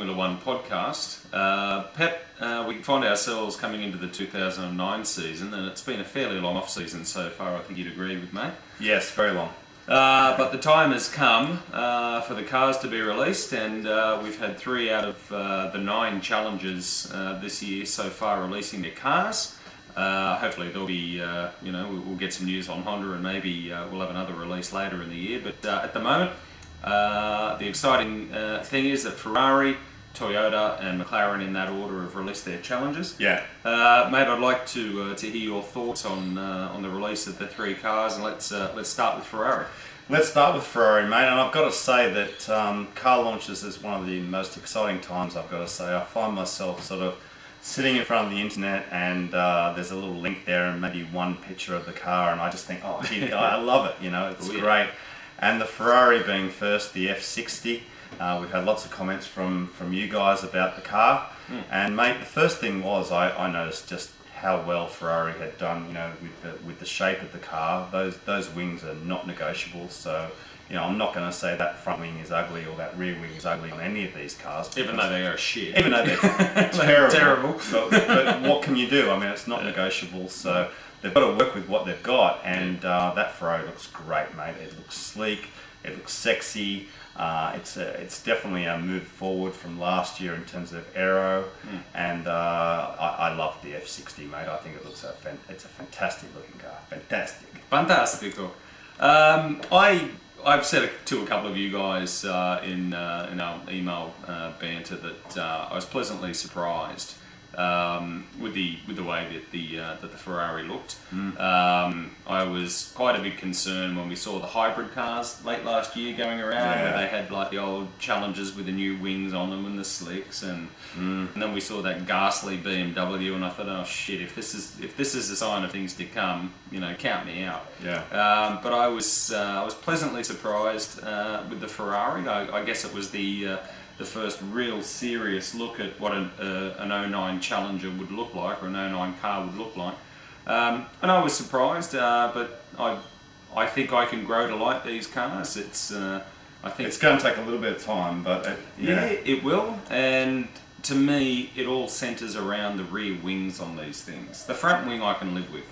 Formula One podcast. Pep, we find ourselves coming into the 2009 season, and it's been a fairly long off-season so far, I think you'd agree with me. Yes, very long. But the time has come for the cars to be released, and we've had 3 out of the 9 challengers this year so far releasing their cars. Hopefully there'll be, we'll get some news on Honda, and maybe we'll have another release later in the year. But at the moment, the exciting thing is that Ferrari, Toyota and McLaren in that order have released their challenges. Yeah. Mate, I'd like to hear your thoughts on the release of the 3 cars, and let's start with Ferrari. Let's start with Ferrari, mate, and I've got to say that car launches is one of the most exciting times, I've got to say. I find myself sort of sitting in front of the internet and there's a little link there and maybe one picture of the car, and I just think, oh, I love it, it's great. And the Ferrari being first, the F60, we've had lots of comments from you guys about the car. And mate, the first thing was I noticed just how well Ferrari had done, with the shape of the car. Those wings are not negotiable. So, I'm not going to say that front wing is ugly or that rear wing is ugly on any of these cars. Even though they are shit. Even though they're terrible. But what can you do? I mean, it's not negotiable. So they've got to work with what they've got, and that Ferrari looks great, mate. It looks sleek, it looks sexy. It's definitely a move forward from last year in terms of aero, and I love the F60, mate. I think it looks it's a fantastic looking car. Fantastico. I've said to a couple of you guys in our email banter that I was pleasantly surprised with the way that the Ferrari looked. I was quite a big concern when we saw the hybrid cars late last year going around, where they had like the old Challengers with the new wings on them and the slicks, and then we saw that ghastly BMW, and I thought, oh shit, if this is a sign of things to come, count me out. But I was pleasantly surprised with the Ferrari. I guess it was the first real serious look at what an 09 Challenger would look like, or an 09 car would look like. And I was surprised, but I think I can grow to like these cars. I think it's going to take a little bit of time, but it will. And to me, it all centres around the rear wings on these things. The front wing I can live with.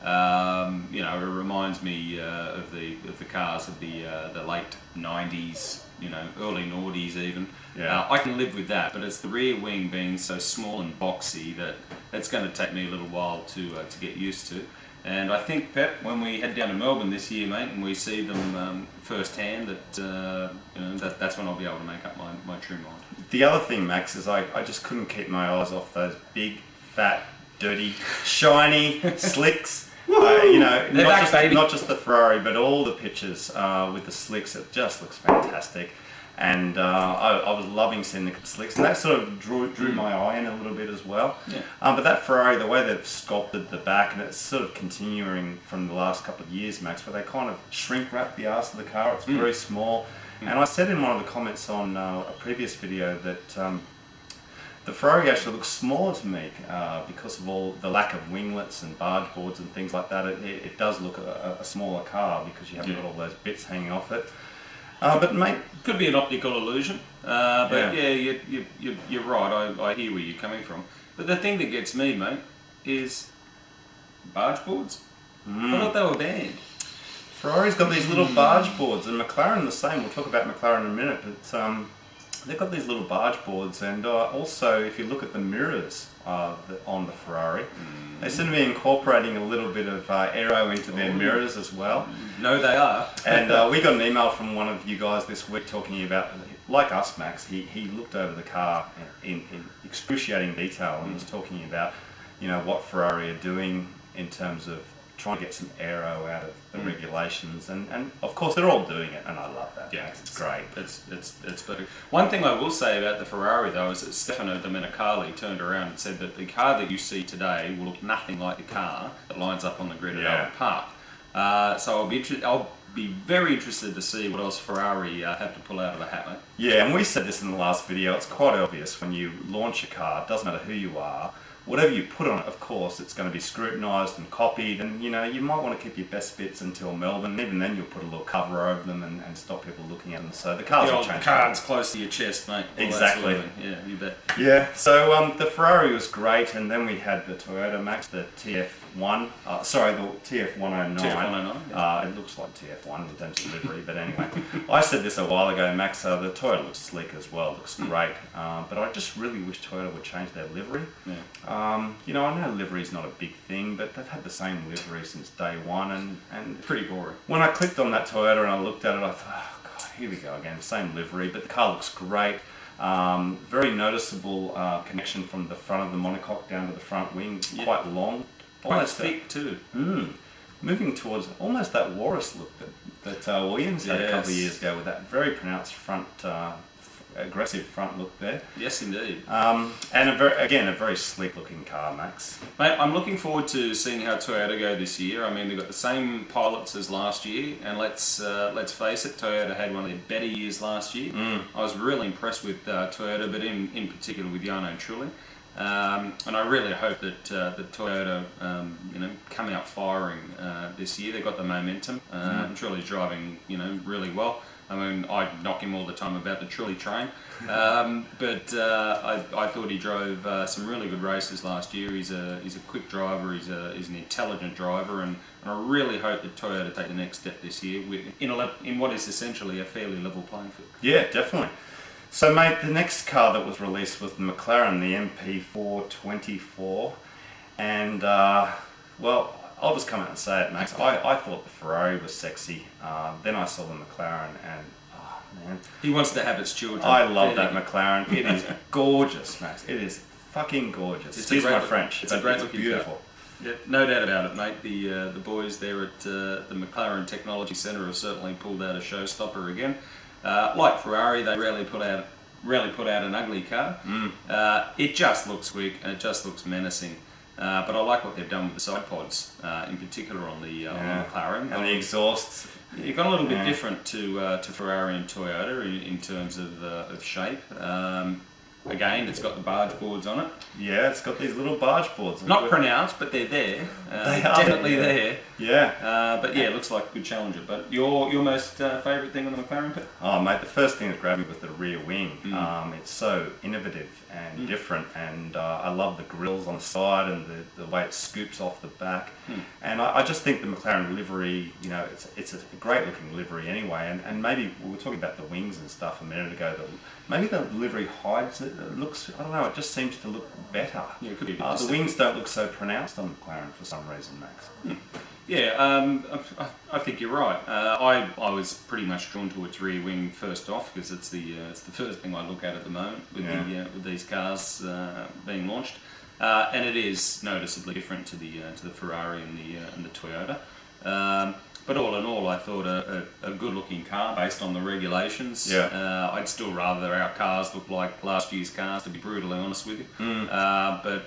It reminds me of the cars of the late 90s, early noughties even. I can live with that, but it's the rear wing being so small and boxy that it's going to take me a little while to get used to. And I think, Pep, when we head down to Melbourne this year, mate, and we see them firsthand, that's when I'll be able to make up my true mind. The other thing, Max, is I just couldn't keep my eyes off those big, fat, dirty, shiny slicks. Not just the Ferrari, but all the pictures with the slicks. It just looks fantastic, and I was loving seeing the slicks, and that sort of drew my eye in a little bit as well. But that Ferrari, the way they've sculpted the back, and it's sort of continuing from the last couple of years, Max, where they kind of shrink wrap the arse of the car. It's very small, and I said in one of the comments on a previous video that the Ferrari actually looks smaller to me because of all the lack of winglets and barge boards and things like that. It does look a smaller car because you haven't got all those bits hanging off it. But mate, could be an optical illusion. You're right. I hear where you're coming from. But the thing that gets me, mate, is barge boards. I thought they were banned. Ferrari's got these little barge boards, and McLaren the same. We'll talk about McLaren in a minute, but they've got these little barge boards, and also if you look at the mirrors on the Ferrari, they seem to be incorporating a little bit of aero into their mirrors as well. No, they are. And we got an email from one of you guys this week talking about, like us, Max, he looked over the car in excruciating detail and was talking about, what Ferrari are doing in terms of trying to get some aero out of the regulations, and of course they're all doing it, and I love that. It's great. It's perfect. One thing I will say about the Ferrari though is that Stefano Domenicali turned around and said that the car that you see today will look nothing like the car that lines up on the grid at Albert Park. So I'll be very interested to see what else Ferrari have to pull out of the hat, mate. Yeah, and we said this in the last video. It's quite obvious when you launch a car. It doesn't matter who you are. whatever you put on it, of course, it's going to be scrutinised and copied, and you might want to keep your best bits until Melbourne. Even then, you'll put a little cover over them and stop people looking at them. So the cars will change. The cards close to your chest, mate. Exactly. Yeah, you bet. Yeah. So the Ferrari was great, and then we had the Toyota Max, the TF1. The TF109. TF109. It looks like TF1 in terms of livery, but anyway, I said this a while ago, Max. The Toyota looks sleek as well. Looks great, but I just really wish Toyota would change their livery. Yeah. I know livery is not a big thing, but they've had the same livery since day one, and pretty boring. When I clicked on that Toyota and I looked at it, I thought, oh God, here we go again, same livery, but the car looks great. Very noticeable connection from the front of the monocoque down to the front wing, quite long. Quite thick too. Moving towards almost that Walrus look that Williams had a couple of years ago with that very pronounced front, aggressive front look there. Yes, indeed. And a very sleek looking car, Max. Mate, I'm looking forward to seeing how Toyota go this year. I mean, they've got the same pilots as last year, and let's face it, Toyota had one of their better years last year. I was really impressed with Toyota, but in particular with Jarno Trulli. And I really hope that Toyota, come out firing this year. They've got the momentum. Trulli's driving, really well. I mean, I knock him all the time about the Trulli train, but I thought he drove some really good races last year. He's a quick driver. He's an intelligent driver, and I really hope that Toyota take the next step this year in what is essentially a fairly level playing field. Yeah, definitely. So, mate, the next car that was released was the McLaren, the MP424, and I'll just come out and say it, Max. I thought the Ferrari was sexy. Then I saw the McLaren, and oh man, he wants to have its children. I love that McLaren. It is gorgeous, Max. It is fucking gorgeous. Excuse my French. It's a great looking beautiful. car. Yeah, no doubt about it, mate. The boys there at the McLaren Technology Centre have certainly pulled out a showstopper again. Like Ferrari, they rarely put out an ugly car. It just looks quick and it just looks menacing. But I like what they've done with the side pods, in particular on the McLaren. And the exhausts. You've got a little bit different to Ferrari and Toyota in terms of shape. Again, it's got the barge boards on it. Yeah, it's got these little barge boards. Not pronounced, but they're there. They are definitely there. Yeah. But yeah, it looks like a good challenger. But your most favourite thing on the McLaren pit? Oh, mate, the first thing that grabbed me was the rear wing. It's so innovative and different, and I love the grills on the side and the way it scoops off the back. And I just think the McLaren livery, it's a great looking livery anyway. And maybe we were talking about the wings and stuff a minute ago. Maybe the livery hides it. It looks, I don't know, it just seems to look better. Yeah, it could be. The wings don't look so pronounced on McLaren for some reason, Max. Yeah, I think you're right. I was pretty much drawn to its rear wing first off because it's the first thing I look at the moment with these cars being launched, and it is noticeably different to the Ferrari and the Toyota. But all in all, I thought a good-looking car based on the regulations. Yeah. I'd still rather our cars look like last year's cars, to be brutally honest with you. But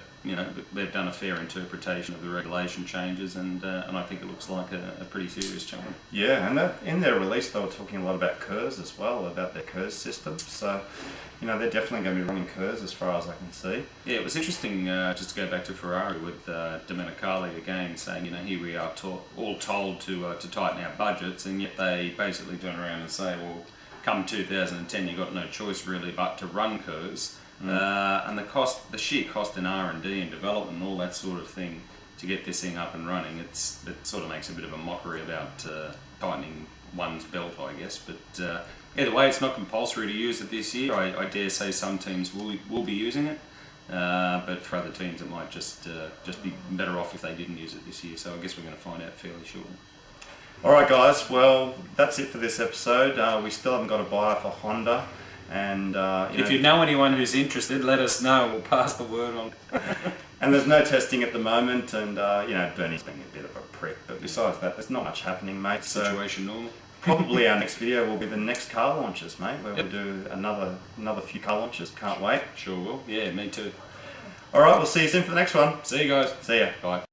they've done a fair interpretation of the regulation changes, and I think it looks like a pretty serious challenge. Yeah, and in their release, they were talking a lot about KERS as well, about their KERS system. So, they're definitely going to be running KERS as far as I can see. Yeah, it was interesting just to go back to Ferrari with Domenicali again, saying, here we are all told to tighten our budgets, and yet they basically turn around and say, well, come 2010, you've got no choice really but to run KERS. And the sheer cost in R&D and development and all that sort of thing to get this thing up and running, it sort of makes a bit of a mockery about tightening one's belt, I guess. But either way, it's not compulsory to use it this year. I dare say some teams will be using it, but for other teams it might just be better off if they didn't use it this year. So I guess we're going to find out fairly shortly. Alright guys, well that's it for this episode. We still haven't got a buyer for Honda. And if you know anyone who's interested, let us know. We'll pass the word on. And there's no testing at the moment, and Bernie's being a bit of a prick. But besides that, there's not much happening, mate. Situation normal. Probably our next video will be the next car launches, mate. Where we'll do another few car launches. Can't wait. Sure will. Yeah, me too. All right, we'll see you soon for the next one. See you guys. See ya. Bye.